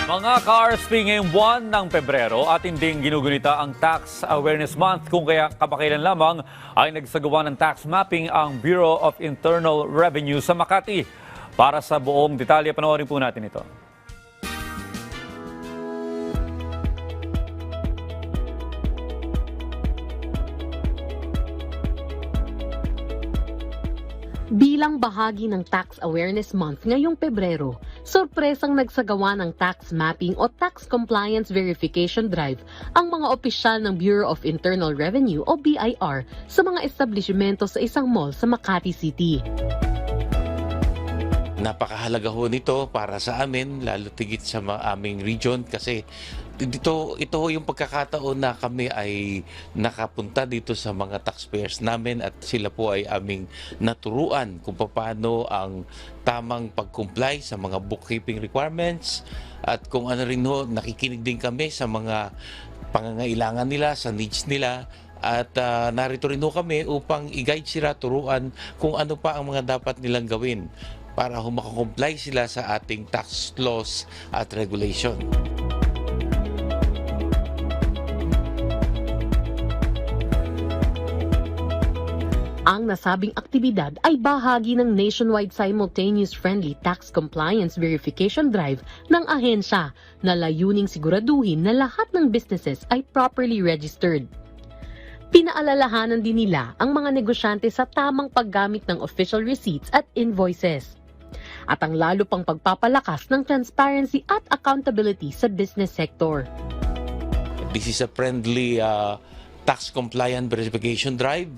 Mga ka-RSP ngayong buwan ng Pebrero at hindi ginugunita ang Tax Awareness Month kung kaya kamakailan lamang ay nagsagawa ng tax mapping ang Bureau of Internal Revenue sa Makati. Para sa buong detalye, panoorin po natin ito. Bilang bahagi ng Tax Awareness Month ngayong Pebrero, sorpresang nagsagawa ng tax mapping o tax compliance verification drive ang mga opisyal ng Bureau of Internal Revenue o BIR sa mga establishmento sa isang mall sa Makati City. Napakahalaga ho nito para sa amin, lalo tigit sa aming region kasi ito yung pagkakataon na kami ay nakapunta dito sa mga taxpayers namin at sila po ay aming naturuan kung paano ang tamang pag-comply sa mga bookkeeping requirements at kung ano rin ho, nakikinig din kami sa mga pangangailangan nila, sa needs nila. At narito rin ho kami upang i-guide sila, turuan kung ano pa ang mga dapat nilang gawin para makakomply sila sa ating tax laws at regulation. Ang nasabing aktibidad ay bahagi ng nationwide simultaneous friendly tax compliance verification drive ng ahensya na layuning siguraduhin na lahat ng businesses ay properly registered. Pinaalalahanan din nila ang mga negosyante sa tamang paggamit ng official receipts at invoices. At ang lalo pang pagpapalakas ng transparency at accountability sa business sector. This is a friendly tax compliance verification drive.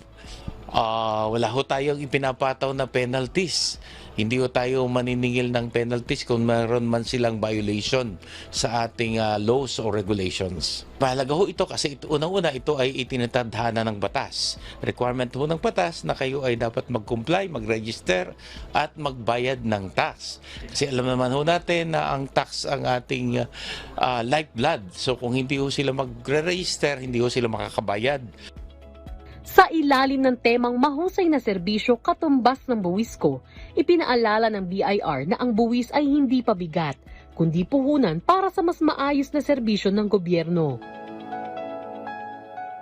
Wala ho tayong ipinapataw na penalties. Hindi ho tayo maniningil ng penalties kung mayroon man silang violation sa ating laws or regulations. Mahalaga ho ito kasi unang-una ito ay itinatadhana ng batas. Requirement ho ng batas na kayo ay dapat mag-comply, mag-register at magbayad ng tax. Kasi alam naman ho natin na ang tax ang ating lifeblood. So kung hindi ho sila magre-register, hindi ho sila makakabayad. Sa ilalim ng temang mahusay na serbisyo katumbas ng buwis ko, ipinaalala ng BIR na ang buwis ay hindi pabigat, kundi puhunan para sa mas maayos na serbisyo ng gobyerno.